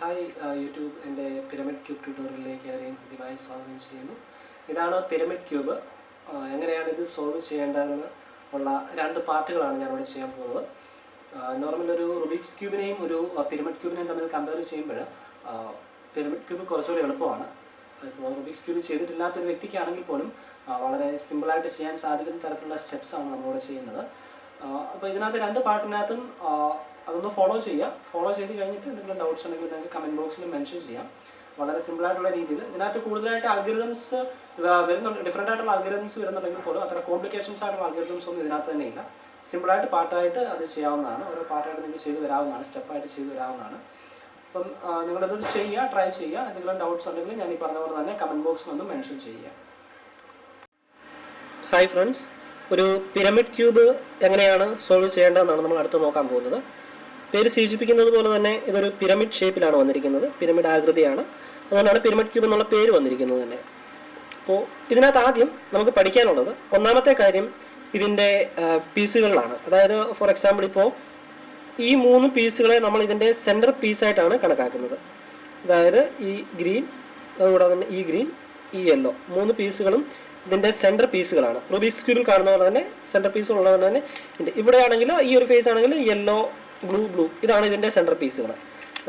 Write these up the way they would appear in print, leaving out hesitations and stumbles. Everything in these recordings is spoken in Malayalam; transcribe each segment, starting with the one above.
ഹായ് യൂട്യൂബ് എൻ്റെ പിരമിഡ് ക്യൂബ് ട്യൂട്ടോറിയലിലേക്ക് അവരെയും ഹൃദ്യമായി സ്വാഗതം ചെയ്യുന്നു. ഇതാണ് പിരമിഡ് ക്യൂബ്. എങ്ങനെയാണ് ഇത് സോൾവ് ചെയ്യേണ്ടതെന്ന് ഉള്ള രണ്ട് പാർട്ടുകളാണ് ഞാനിവിടെ ചെയ്യാൻ പോകുന്നത്. നോർമൽ ഒരു റുബിക്സ് ക്യൂബിനെയും ഒരു പിരമിഡ് ക്യൂബിനെയും തമ്മിൽ കമ്പയർ ചെയ്യുമ്പോൾ പിരമിഡ് ക്യൂബ് കുറച്ചുകൂടി എളുപ്പമാണ്. ഇപ്പോൾ റുബിക്സ് ക്യൂബ് ചെയ്തിട്ടില്ലാത്തൊരു വ്യക്തിക്കാണെങ്കിൽ പോലും വളരെ സിമ്പിളായിട്ട് ചെയ്യാൻ സാധിക്കുന്ന തരത്തിലുള്ള സ്റ്റെപ്സാണ് നമ്മളിവിടെ ചെയ്യുന്നത്. അപ്പോൾ ഇതിനകത്ത് രണ്ട് പാർട്ടിനകത്തും അതൊന്ന് ഫോളോ ചെയ്ത് കഴിഞ്ഞിട്ട് എന്തെങ്കിലും ഡൗട്ട്സ് ഉണ്ടെങ്കിൽ നിങ്ങൾക്ക് കമൻറ്റ് ബോക്സിൽ മെൻഷൻ ചെയ്യാം. വളരെ സിമ്പിളായിട്ടുള്ള രീതിയിൽ ഇതിനകത്ത് കൂടുതലായിട്ട് അൽഗരിതംസ് വരുന്നുണ്ട്, ഡിഫറെൻ്റ് ആയിട്ടുള്ള അൽഗരിതംസ് വരുന്നുണ്ടെങ്കിൽ പോലും അത്ര കോംപ്ലിക്കേഷൻസ് ആയിട്ടുള്ള അൽഗരിതംസ് ഒന്നും ഇതിനകത്ത് തന്നെ ഇല്ല. സിമ്പിളായിട്ട് പാർട്ടായിട്ട് അത് ചെയ്യാവുന്നതാണ്. ഓരോ പാർട്ടായിട്ട് നിങ്ങൾക്ക് ചെയ്ത് വരാവുന്നതാണ്, സ്റ്റെപ്പായിട്ട് ചെയ്ത് വരാവുന്നതാണ്. അപ്പം നിങ്ങളത് ട്രൈ ചെയ്യുക. എന്തെങ്കിലും ഡൗട്ട്സ് ഉണ്ടെങ്കിൽ ഞാൻ ഈ പറഞ്ഞ പോലെ തന്നെ കമൻറ്റ് ബോക്സിൽ ഒന്ന് മെൻഷൻ ചെയ്യുക. ഹായ് ഫ്രണ്ട്സ്, ഒരു പിരമിഡ് ക്യൂബ് എങ്ങനെയാണ് സോൾവ് ചെയ്യേണ്ടതെന്നാണ് നമ്മൾ അടുത്ത് നോക്കാൻ പോകുന്നത്. പേര് സൂചിപ്പിക്കുന്നത് പോലെ തന്നെ ഇതൊരു പിരമിഡ് ഷേപ്പിലാണ് വന്നിരിക്കുന്നത്. പിരമിഡ് ആകൃതിയാണ്, അതുകൊണ്ടാണ് പിരമിഡ് ക്യൂബ് എന്നുള്ള പേര് വന്നിരിക്കുന്നത് തന്നെ. അപ്പോൾ ഇതിനകത്ത് ആദ്യം നമുക്ക് പഠിക്കാനുള്ളത് ഒന്നാമത്തെ കാര്യം ഇതിൻ്റെ പീസുകളിലാണ്. അതായത് ഫോർ എക്സാമ്പിൾ ഇപ്പോൾ ഈ 3 പീസുകളെ നമ്മൾ ഇതിൻ്റെ സെൻറ്റർ പീസായിട്ടാണ് കണക്കാക്കുന്നത്. അതായത് ഈ ഗ്രീൻ, അതുകൂടാതെ തന്നെ ഈ ഗ്രീൻ, ഈ യെല്ലോ 3 പീസുകളും ഇതിൻ്റെ സെൻറ്റർ പീസുകളാണ്. റുബിക്സ് ക്യൂബിൽ കാണുന്ന പോലെ തന്നെ സെൻറ്റർ പീസുകളുള്ളത് തന്നെ ഉണ്ട്. ഇവിടെയാണെങ്കിൽ ഈ ഒരു ഫേസ് ആണെങ്കിൽ യെല്ലോ, ബ്ലൂ ഇതാണ് ഇതിൻ്റെ സെൻറ്റർ പീസുകൾ.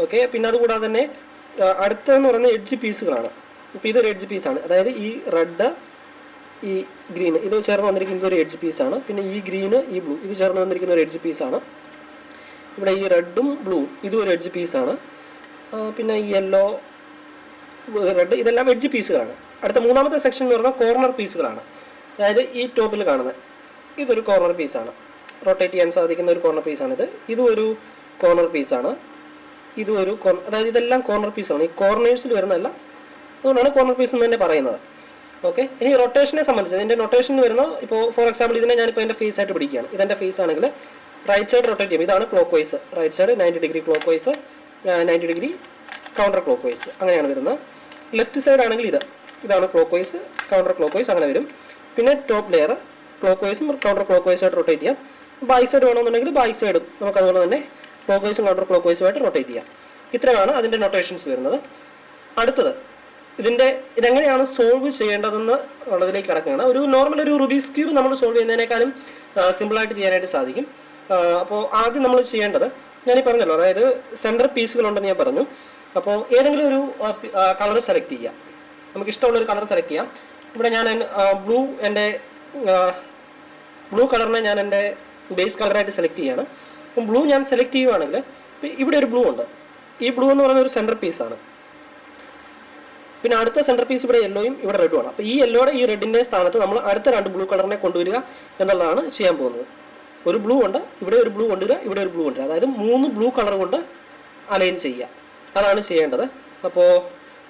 ഓക്കെ, പിന്നെ അതുകൂടാതെ തന്നെ അടുത്തതെന്ന് പറയുന്നത് എഡ്ജ് പീസുകളാണ്. ഇപ്പോൾ ഇതൊരു എഡ്ജ് പീസാണ്. അതായത് ഈ റെഡ്, ഈ ഗ്രീൻ ഇത് ചേർന്ന് വന്നിരിക്കുന്നത് ഒരു എഡ്ജ് പീസാണ്. പിന്നെ ഈ ഗ്രീന്, ഈ ബ്ലൂ ഇത് ചേർന്ന് വന്നിരിക്കുന്ന ഒരു എഡ്ജ് പീസാണ്. ഇവിടെ ഈ റെഡും ബ്ലൂവും ഇതും ഒരു എഡ്ജ് പീസാണ്. പിന്നെ ഈ യെല്ലോ, റെഡ് ഇതെല്ലാം എഡ്ജ് പീസുകളാണ്. അടുത്ത മൂന്നാമത്തെ സെക്ഷൻ എന്ന് പറഞ്ഞാൽ കോർണർ പീസുകളാണ്. അതായത് ഈ ടോപ്പിൽ കാണുന്നത് ഇതൊരു കോർണർ പീസാണ്, റൊട്ടേറ്റ് ചെയ്യാൻ സാധിക്കുന്ന ഒരു കോർണർ പീസാണിത്. ഇതും ഒരു കോർണർ പീസാണ്. ഇതും ഒരു അതായത് ഇതെല്ലാം കോർണർ പീസാണ്. ഈ കോർണേഴ്സിൽ വരുന്നതല്ല, അതുകൊണ്ടാണ് കോർണർ പീസ് എന്ന് തന്നെ പറയുന്നത്. ഓക്കെ, ഇനി റൊട്ടേഷനെ സംബന്ധിച്ച് ഇതിൻ്റെ നൊട്ടേഷൻ വരുന്ന ഇപ്പോൾ ഫോർ എക്സാമ്പിൾ ഇതിനെ ഞാനിപ്പോൾ എൻ്റെ ഫേസ് ആയിട്ട് പിടിക്കുകയാണ്. ഇതെൻ്റെ ഫേസ് ആണെങ്കിൽ റൈറ്റ് സൈഡ് റൊട്ടേറ്റ് ചെയ്യും. ഇതാണ് clockwise, right side 90 degree clockwise, 90 degree counter clockwise അങ്ങനെയാണ് വരുന്നത്. ലെഫ്റ്റ് സൈഡ് ആണെങ്കിൽ ഇതാണ് clockwise, counter clockwise അങ്ങനെ വരും. പിന്നെ ടോപ്പ് ലെയർ ക്ലോക്ക് വൈസും കൗണ്ടർ ക്ലോക്ക് വൈസായിട്ട് റൊട്ടേറ്റ് ചെയ്യാം. ബാക്ക് സൈഡ് വേണമെന്നുണ്ടെങ്കിൽ ബാക്ക് സൈഡും നമുക്ക് അതുപോലെ തന്നെ ക്ലോക്ക് വൈസും കൗണ്ടർ ക്ലോക്ക് വൈസുമായിട്ട് റൊട്ടേറ്റ് ചെയ്യാം. ഇത്രയാണ് അതിൻ്റെ നൊട്ടേഷൻസ് വരുന്നത്. അടുത്തത് ഇതെങ്ങനെയാണ് സോൾവ് ചെയ്യേണ്ടതെന്ന് ഉള്ളതിലേക്ക് കിടക്കുകയാണ്. ഒരു നോർമൽ ഒരു റുബിക്സ് ക്യൂബ് നമ്മൾ സോൾവ് ചെയ്യുന്നതിനേക്കാളും സിമ്പിളായിട്ട് ചെയ്യാനായിട്ട് സാധിക്കും. അപ്പോൾ ആദ്യം നമ്മൾ ചെയ്യേണ്ടത് ഞാനീ പറഞ്ഞല്ലോ, അതായത് സെൻറ്റർ പീസുകളുണ്ടെന്ന് ഞാൻ പറഞ്ഞു. അപ്പോൾ ഏതെങ്കിലും ഒരു കളർ സെലക്ട് ചെയ്യുക. നമുക്ക് ഇഷ്ടമുള്ളൊരു കളർ സെലക്ട് ചെയ്യാം. ഇവിടെ ഞാൻ ബ്ലൂ കളറിനെ ഞാൻ എൻ്റെ ബേസ് കളറായിട്ട് സെലക്ട് ചെയ്യുകയാണ്. അപ്പം ബ്ലൂ ഞാൻ സെലക്ട് ചെയ്യുകയാണെങ്കിൽ ഇവിടെ ഒരു ബ്ലൂ ഉണ്ട്. ഈ ബ്ലൂ എന്ന് പറയുന്ന ഒരു സെൻറ്റർ പീസാണ്. പിന്നെ അടുത്ത സെൻറ്റർ പീസ് ഇവിടെ യെല്ലോയും ഇവിടെ റെഡുമാണ്. അപ്പോൾ ഈ യെല്ലോയുടെ ഈ റെഡിൻ്റെ സ്ഥാനത്ത് നമ്മൾ അടുത്ത 2 ബ്ലൂ കളറിനെ കൊണ്ടുവരിക എന്നുള്ളതാണ് ചെയ്യാൻ പോകുന്നത്. ഒരു ബ്ലൂ ഉണ്ട്, ഇവിടെ ഒരു ബ്ലൂ കൊണ്ടുവരിക, ഇവിടെ ഒരു ബ്ലൂ കൊണ്ടുവരിക. അതായത് 3 ബ്ലൂ കളർ കൊണ്ട് അലൈൻ ചെയ്യുക, അതാണ് ചെയ്യേണ്ടത്. അപ്പോൾ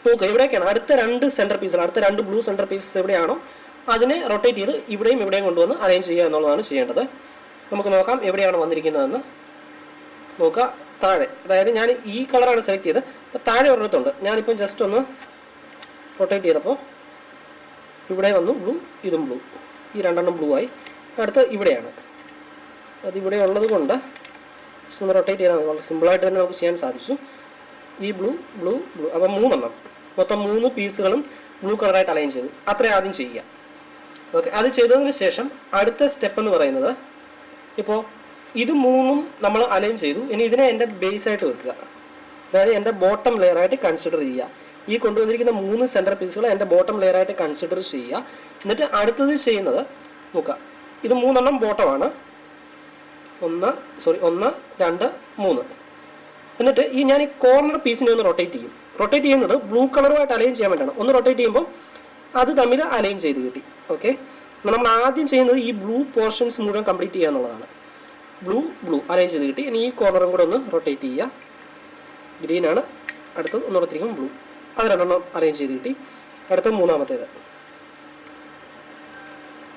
നോക്കുക, ഇവിടേക്കാണ് അടുത്ത 2 സെൻറ്റർ പീസുകൾ, അടുത്ത 2 ബ്ലൂ സെൻറ്റർ പീസസ് എവിടെയാണോ അതിനെ റൊട്ടേറ്റ് ചെയ്ത് ഇവിടെയും കൊണ്ടുവന്ന് അലൈൻ ചെയ്യുക എന്നുള്ളതാണ് ചെയ്യേണ്ടത്. നമുക്ക് നോക്കാം എവിടെയാണ് വന്നിരിക്കുന്നതെന്ന്. നോക്കുക, താഴെ, അതായത് ഞാൻ ഈ കളറാണ് സെലക്ട് ചെയ്തത്. അപ്പോൾ താഴെ ഒരിടത്തുണ്ട്. ഞാനിപ്പം ജസ്റ്റ് ഒന്ന് റൊട്ടേറ്റ് ചെയ്തപ്പോൾ ഇവിടെ വന്നു ബ്ലൂ, ഇതും ബ്ലൂ, ഈ 2 ബ്ലൂ ആയി. അടുത്ത് ഇവിടെയാണ്, അതിവിടെ ഉള്ളത് കൊണ്ട് ജസ്റ്റ് ഒന്ന് റൊട്ടേറ്റ് ചെയ്താൽ വളരെ സിമ്പിളായിട്ട് തന്നെ നമുക്ക് ചെയ്യാൻ സാധിച്ചു. ഈ ബ്ലൂ, അപ്പം 3 മൊത്തം 3 പീസുകളും ബ്ലൂ കളറായിട്ട് അലൈൻ ചെയ്തു. അത്രയും ആദ്യം ചെയ്യുക. ഓക്കെ, അത് ചെയ്തതിന് ശേഷം അടുത്ത സ്റ്റെപ്പ് എന്ന് പറയുന്നത്, ഇപ്പോൾ ഇത് 3 നമ്മൾ അലൈൻ ചെയ്തു. ഇനി ഇതിനെ എൻ്റെ ബേസായിട്ട് വെക്കുക. അതായത് എൻ്റെ ബോട്ടം ലെയറായിട്ട് കൺസിഡർ ചെയ്യുക. ഈ കൊണ്ടുവന്നിരിക്കുന്ന 3 സെൻറ്റർ പീസുകൾ എൻ്റെ ബോട്ടം ലെയറായിട്ട് കൺസിഡർ ചെയ്യുക. എന്നിട്ട് അടുത്തത് ചെയ്യുന്നത് നോക്കുക, ഇത് 3 ബോട്ടമാണ്. 1, 2, 3. എന്നിട്ട് ഞാൻ ഈ കോർണർ പീസിനെ ഒന്ന് റൊട്ടേറ്റ് ചെയ്യും. റൊട്ടേറ്റ് ചെയ്യുന്നത് ബ്ലൂ കളറുമായിട്ട് അലൈൻ ചെയ്യാൻ വേണ്ടിയാണ്. ഒന്ന് റൊട്ടേറ്റ് ചെയ്യുമ്പോൾ അത് തമ്മിൽ അലൈൻ ചെയ്ത് കിട്ടി. ഓക്കെ, നമ്മൾ ആദ്യം ചെയ്യുന്നത് ഈ ബ്ലൂ പോർഷൻസ് മുഴുവൻ കംപ്ലീറ്റ് ചെയ്യുക എന്നുള്ളതാണ്. ബ്ലൂ അലൈൻ ചെയ്ത് കിട്ടി. ഇനി ഈ കോർണറും കൂടെ ഒന്ന് റൊട്ടേറ്റ് ചെയ്യുക. ഗ്രീനാണ് അടുത്തത്, ഒന്ന് റൊട്ടേറ്റ് ബ്ലൂ, അത് 2 അലൈൻ ചെയ്ത് കിട്ടി. അടുത്ത 3ാമത്തേത്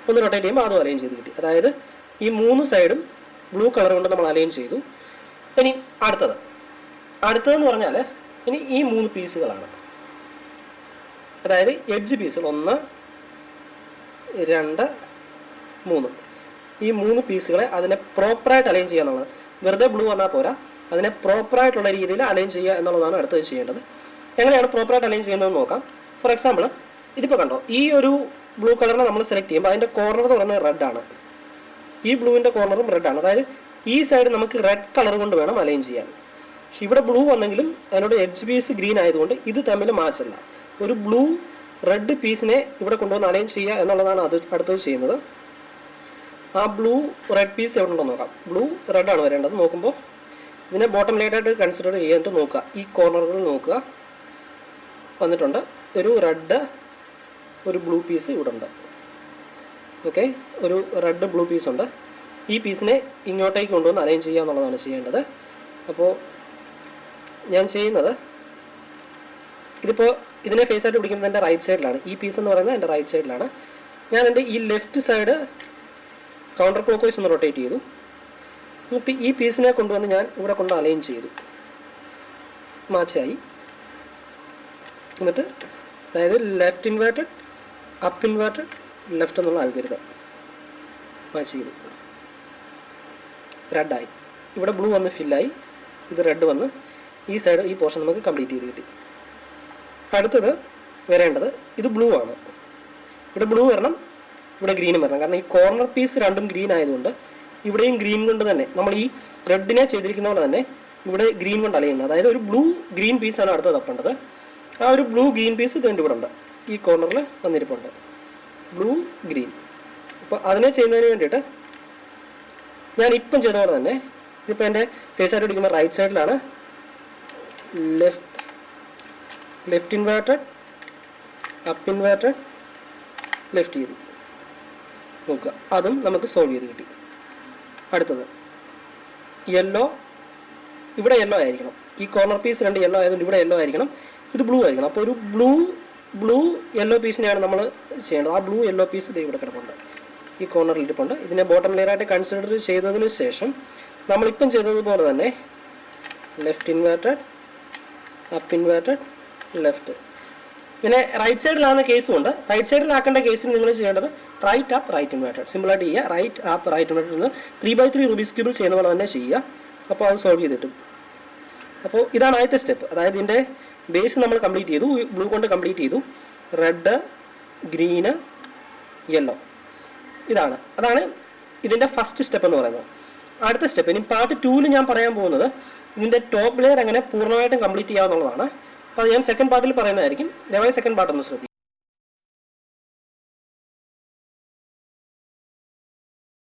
ഒന്ന് റൊട്ടേറ്റ് ചെയ്യുമ്പോൾ അതും അലൈൻ ചെയ്ത് കിട്ടി. അതായത് ഈ 3 സൈഡും ബ്ലൂ കളർ കൊണ്ട് നമ്മൾ അലൈൻ ചെയ്തു. ഇനി അടുത്തതെന്ന് പറഞ്ഞാൽ ഇനി ഈ 3 പീസുകളാണ്. അതായത് എഡ്ജ് പീസുകൾ 1, 2, 3 ഈ 3 പീസുകളെ അതിനെ പ്രോപ്പറായിട്ട് അലൈൻ ചെയ്യുക എന്നുള്ളത്. വെറുതെ ബ്ലൂ വന്നാൽ പോരാ, അതിനെ പ്രോപ്പറായിട്ടുള്ള രീതിയിൽ അലൈൻ ചെയ്യുക എന്നുള്ളതാണ് അടുത്തത് ചെയ്യേണ്ടത്. എങ്ങനെയാണ് പ്രോപ്പറായിട്ട് അലൈൻ ചെയ്യുന്നതെന്ന് നോക്കാം. ഫോർ എക്സാമ്പിൾ ഇതിപ്പോൾ കണ്ടോ, ഈ ഒരു ബ്ലൂ കളറിനെ നമ്മൾ സെലക്ട് ചെയ്യുമ്പോൾ അതിൻ്റെ കോർണർ എന്ന് പറയുന്നത് റെഡ് ആണ്. ഈ ബ്ലൂവിൻ്റെ കോർണറും റെഡ് ആണ്. അതായത് ഈ സൈഡ് നമുക്ക് റെഡ് കളർ കൊണ്ട് വേണം അലൈൻ ചെയ്യാൻ. പക്ഷെ ഇവിടെ ബ്ലൂ വന്നെങ്കിലും അതിനോട് എഡ്ജ് പീസ് ഗ്രീൻ ആയതുകൊണ്ട് ഇത് തമ്മിൽ മാച്ചല്ല. ഒരു ബ്ലൂ റെഡ് പീസിനെ ഇവിടെ കൊണ്ടുവന്ന് അലൈൻ ചെയ്യുക എന്നുള്ളതാണ് അടുത്തത് ചെയ്യുന്നത്. ആ ബ്ലൂ റെഡ് പീസ് എവിടെ ഉണ്ടോ നോക്കാം. ബ്ലൂ റെഡ് ആണ് വരേണ്ടത്. നോക്കുമ്പോൾ ഇതിനെ ബോട്ടം ലൈറ്റായിട്ട് കൺസിഡർ ചെയ്യാനായിട്ട് നോക്കുക. ഈ കോർണറുകളിൽ നോക്കുക, വന്നിട്ടുണ്ട്. ഒരു റെഡ് ഒരു ബ്ലൂ പീസ് ഇവിടെ ഉണ്ട്. ഓക്കെ, ഒരു റെഡ് ബ്ലൂ പീസ് ഉണ്ട്. ഈ പീസിനെ ഇങ്ങോട്ടേക്ക് കൊണ്ടുവന്ന് അലൈൻ ചെയ്യുക എന്നുള്ളതാണ് ചെയ്യേണ്ടത്. അപ്പോൾ ഞാൻ ചെയ്യുന്നത് ഇതിപ്പോൾ ഇതിനെ ഫേസ് ആയിട്ട് പിടിക്കുന്നത് എൻ്റെ റൈറ്റ് സൈഡിലാണ്. ഈ പീസ് എന്ന് പറയുന്നത് എൻ്റെ റൈറ്റ് സൈഡിലാണ്. ഞാൻ എൻ്റെ ഈ left side counter clock vice ഒന്ന് റൊട്ടേറ്റ് ചെയ്തു. എന്നിട്ട് ഈ പീസിനെ കൊണ്ടുവന്ന് ഞാൻ ഇവിടെ കൊണ്ട് അലൈൻ ചെയ്തു. മാച്ചായി. എന്നിട്ട് അതായത് left inverted up inverted left എന്നുള്ള അൽഗോരിതം മാച്ച് ചെയ്തു. റെഡായി. ഇവിടെ ബ്ലൂ വന്ന് ഫില്ലായി. ഇത് റെഡ് വന്ന് ഈ സൈഡ് ഈ പോർഷൻ നമുക്ക് കംപ്ലീറ്റ് ചെയ്ത് കിട്ടി. അടുത്തത് വരേണ്ടത് ഇത് ബ്ലൂ ആണ്. ഇവിടെ ബ്ലൂ വരണം, ഇവിടെ ഗ്രീനും വരണം. കാരണം ഈ കോർണർ പീസ് രണ്ടും ഗ്രീൻ ആയതുകൊണ്ട് ഇവിടെയും ഗ്രീൻ കൊണ്ട് തന്നെ നമ്മൾ ഈ റെഡിനെ ചെയ്തിരിക്കുന്ന പോലെ തന്നെ ഇവിടെ ഗ്രീൻ കൊണ്ട് അലയുന്നത്. അതായത് ഒരു ബ്ലൂ ഗ്രീൻ പീസാണ് അടുത്ത് തപ്പേണ്ടത്. ആ ഒരു ബ്ലൂ ഗ്രീൻ പീസ് ഇത് ഇവിടെ ഉണ്ട്, ഈ കോർണറിൽ വന്നിരിപ്പുണ്ട്. Blue green. അപ്പോൾ അതിനെ ചെയ്യുന്നതിന് വേണ്ടിയിട്ട് ഞാൻ ഇപ്പം ചെയ്ത പോലെ തന്നെ ഇതിപ്പോൾ എൻ്റെ ഫേസ് ആയിട്ട് പിടിക്കുമ്പോൾ റൈറ്റ് സൈഡിലാണ്. Left inverted up inverted left ചെയ്തു. നോക്കുക, അതും നമുക്ക് സോൾവ് ചെയ്ത് കിട്ടി. അടുത്തത് യെല്ലോ. ഇവിടെ യെല്ലോ ആയിരിക്കണം. ഈ കോർണർ പീസ് രണ്ട് യെല്ലോ ആയതുകൊണ്ട് ഇവിടെ യെല്ലോ ആയിരിക്കണം. ഇത് ബ്ലൂ ആയിരിക്കണം. അപ്പോൾ ഒരു ബ്ലൂ യെല്ലോ പീസിനെയാണ് നമ്മൾ ചെയ്യേണ്ടത്. ആ ബ്ലൂ യെല്ലോ പീസ് ഇത് ഇവിടെ കിടപ്പുണ്ട്, ഈ കോർണറിൽ ഇരിപ്പുണ്ട്. ഇതിനെ ബോട്ടം ലെയറായിട്ട് കൺസിഡർ ചെയ്തതിന് ശേഷം നമ്മളിപ്പം ചെയ്തതുപോലെ തന്നെ left inverted up inverted left. പിന്നെ റൈറ്റ് സൈഡിലാണ് കേസും ഉണ്ട്. റൈറ്റ് സൈഡിലാക്കേണ്ട കേസിൽ നിങ്ങൾ ചെയ്യേണ്ടത് റൈറ്റ് അപ്പ് റൈറ്റ് ഇൻവേർട്ടഡ്. സിമ്പിളായിട്ട് ചെയ്യുക. റൈറ്റ് അപ്പ് റൈറ്റ് ഇൻവേർട്ടഡ് എന്ന് 3/3 റൂബിക്സ് ക്യൂബിൽ ചെയ്യുന്ന പോലെ തന്നെ ചെയ്യുക. അപ്പോൾ അത് സോൾവ് ചെയ്തിട്ടും. അപ്പോൾ ഇതാണ് ആദ്യത്തെ സ്റ്റെപ്പ്. അതായത് ഇതിൻ്റെ ബേസ് നമ്മൾ കംപ്ലീറ്റ് ചെയ്തു. ബ്ലൂ കൊണ്ട് കംപ്ലീറ്റ് ചെയ്തു. റെഡ് ഗ്രീന് യെല്ലോ, അതാണ് ഇതിൻ്റെ ഫസ്റ്റ് സ്റ്റെപ്പ് എന്ന് പറയുന്നത്. അടുത്ത സ്റ്റെപ്പ് ഇനി പാർട്ട് 2 ഞാൻ പറയാൻ പോകുന്നത് ഇതിൻ്റെ ടോപ്പ് ലെയർ എങ്ങനെ പൂർണ്ണമായിട്ടും കംപ്ലീറ്റ് ചെയ്യാവുന്നതാണ്. അപ്പോൾ അത് ഞാൻ സെക്കൻഡ് പാർട്ടിൽ പറയുന്നതായിരിക്കും. ദയവായി സെക്കൻഡ് പാർട്ട് ഒന്ന് ശ്രദ്ധിക്കുക.